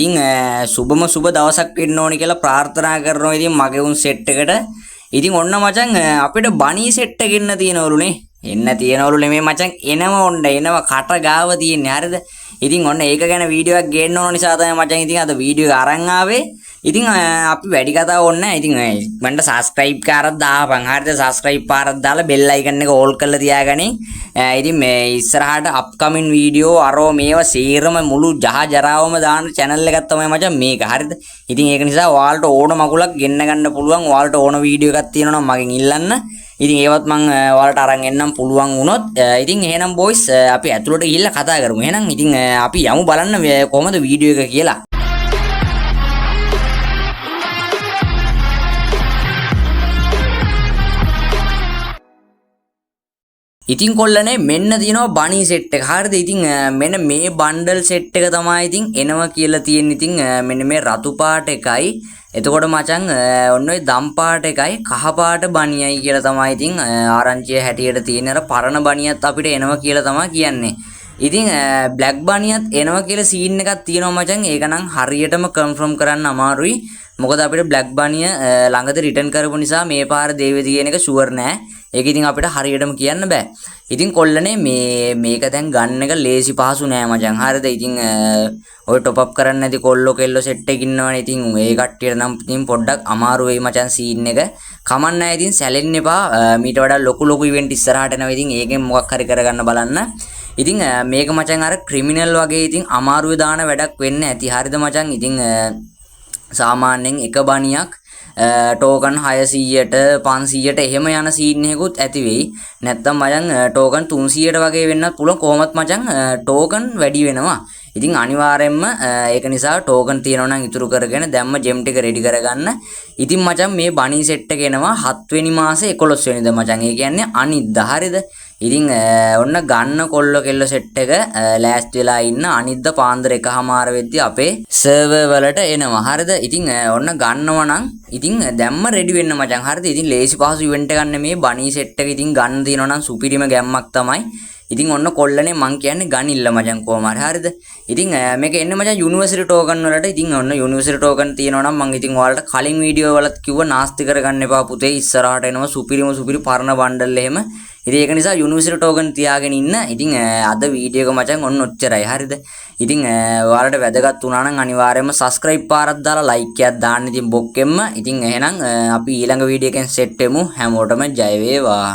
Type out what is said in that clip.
ඉතින් සුබම සුබ දවසක් වෙන්න ඕනි කියලා ප්‍රාර්ථනා කරනවා. ඉතින් මගේ උන් සෙට් එකට. ඉතින් ඔන්න මචං අපිට බණී සෙට් එක එන්න තියෙනවලුනේ. එන්න තියෙනවලු නෙමෙයි මචං එනවා කට ගාව තියෙන්නේ. හරිද? ඉතින් ඔන්න ඒක ගැන වීඩියෝ එකක් ගේන්න ඕන නිසා තමයි මචං ඉතින් අද වීඩියෝ එක අරන් ආවේ. ඉතින් අපි වැඩි කතා ඕනේ නැහැ. ඉතින් මන්ට subscribe කාරක් දාපන්. හරිද? subscribe පාරක් දාලා bell icon එක all කරලා තියාගනින්. ඉතින් මේ ඉස්සරහට upcoming වීඩියෝ අරෝ මේවා සීරම මුළු ජරාවම දාන channel එකක් තමයි මචං මේක. හරිද? ඉතින් ඒක නිසා ඔයාලට ඕන මගුලක් ගෙන්න ගන්න පුළුවන්. ඔයාලට ඕන වීඩියෝ එකක් තියෙනවා නම් මගෙන් ඉල්ලන්න. ඉතින් ඒවත් මම ඔයාලට අරන් එන්නම් පුළුවන් වුණොත්. ඉතින් එහෙනම් boys අපි ඇතුළට ගිහිල්ලා කතා කරමු. එහෙනම් ඉතින් අපි යමු බලන්න කොහොමද වීඩියෝ එක කියලා. ඉතින් කොල්ලනේ මෙන්න තියෙනවා බණී සෙට් එක. හරිද? ඉතින් මෙන්න මේ බන්ඩල් සෙට් එක තමයි ඉතින් එනවා කියලා තියෙන්නේ. ඉතින් මෙන්න මේ රතු පාට එකයි. එතකොට මචං ඔන්න ඔය දම් පාට එකයි කහ පාට බණියයි කියලා තමයි ඉතින් ආරංචිය හැටියට තියෙන අර පරණ බණියත් අපිට එනවා කියලා තමයි කියන්නේ. ඉතින් බ්ලැක් බණියත් එනවා කියලා සීන් එකක් තියෙනවා මචං. ඒක නම් හරියටම කන්ෆර්ම් කරන්න අමාරුයි. මොකද අපිට බ්ලැක් බණිය ළඟදී රිටර්න් කරපු නිසා මේ පාර දේවේද කියන එක ෂුවර් නෑ. ඒක ඉතින් අපිට හරියටම කියන්න බෑ. ඉතින් කොල්ලනේ මේක දැන් ගන්න එක ලේසි පහසු නෑ මචං. හරිද? ඉතින් ඔය টොප් අප් කරන්න නැති කොල්ලෝ කෙල්ලෝ සෙට් එකක් ඉන්නවනේ. ඉතින් ඒ කට්ටියට නම් ඉතින් පොඩ්ඩක් අමාරු වෙයි මචං සීන් එක. කමන්න නැහැ. ඉතින් සැලෙන්න එපා. මීට වඩා ලොකු ඉවෙන්ට් ඉස්සරහට එනවා. ඉතින් ඒකෙන් මොකක් හරි කරගන්න බලන්න. ඉතින් මේක මචං අර ක්‍රිමිනල් වගේ ඉතින් අමාරුවේ දාන වැඩක් වෙන්නේ නැති. හරිද මචං? ඉතින් සාමාන්‍යයෙන් එක බණියක් टोकन 600ට 500ට එහෙම යන සීන් එකකුත් ඇති වෙයි. නැත්තම් මචං टोकन 300ට වගේ වෙන්නත් පුළුවන්. කොහොමත් මචං टोकन වැඩි වෙනවා. ඉතින් අනිවාර්යෙන්ම ඒක නිසා टोकन තියෙනවා නම් ඉතුරු කරගෙන දැම්ම ජෙම් ටික රෙඩි කරගන්න. ඉතින් මචං මේ බණී සෙට් එක එනවා 7 වෙනි මාසේ 11 වෙනිදා මචං. ඒ කියන්නේ අනිද්දා. හරිද? ඉතින් ඔන්න ගන්න කොල්ලෝ කෙල්ලෝ සෙට් එක ලෑස්ති වෙලා ඉන්න අනිද්දා පාන්දර 1:00 වෙද්දී අපේ සර්වර් වලට එනවා. හරිද? ඉතින් ඔන්න ගන්නවා නම් ඉතින් දැම්ම රෙඩි වෙන්න මචං. හරිද? ඉතින් ලේසි පහසු ඉවෙන්ට් එකක් නෙමේ බණී සෙට් එක ඉතින් ගන්න තියෙනවා නම් සුපිරිම ගැම්මක් තමයි. ඉතින් ඔන්න කොල්ලනේ මං කියන්නේ ගනිල්ල මචං කොහම හරි. හරිද? ඉතින් මේක එන්නේ මචං යුනිවර්සිටි ටෝකන් වලට. ඉතින් ඔන්න යුනිවර්සිටි ටෝකන් තියෙනවා නම් මං ඉතින් ඔයාලට කලින් වීඩියෝ වලත් කිව්වා නාස්ති කරගන්න එපා පුතේ. ඉස්සරහට එනවා සුපිරි පරණ බණ්ඩල් එහෙම. ඉතින් ඒක නිසා යුනිවර්සිටි ටෝකන් තියාගෙන ඉන්න. ඉතින් අද වීඩියෝ එක මචං ඔන්න ඔච්චරයි. හරිද? ඉතින් ඔයාලට වැදගත් වුණා නම් අනිවාර්යයෙන්ම subscribe පාරක් දාලා like එකක් දාන්න. ඉතින් බොක්කෙම්ම. ඉතින් එහෙනම් අපි ඊළඟ වීඩියෝ එකෙන් සෙට් වෙමු. හැමෝටම ජය වේවා.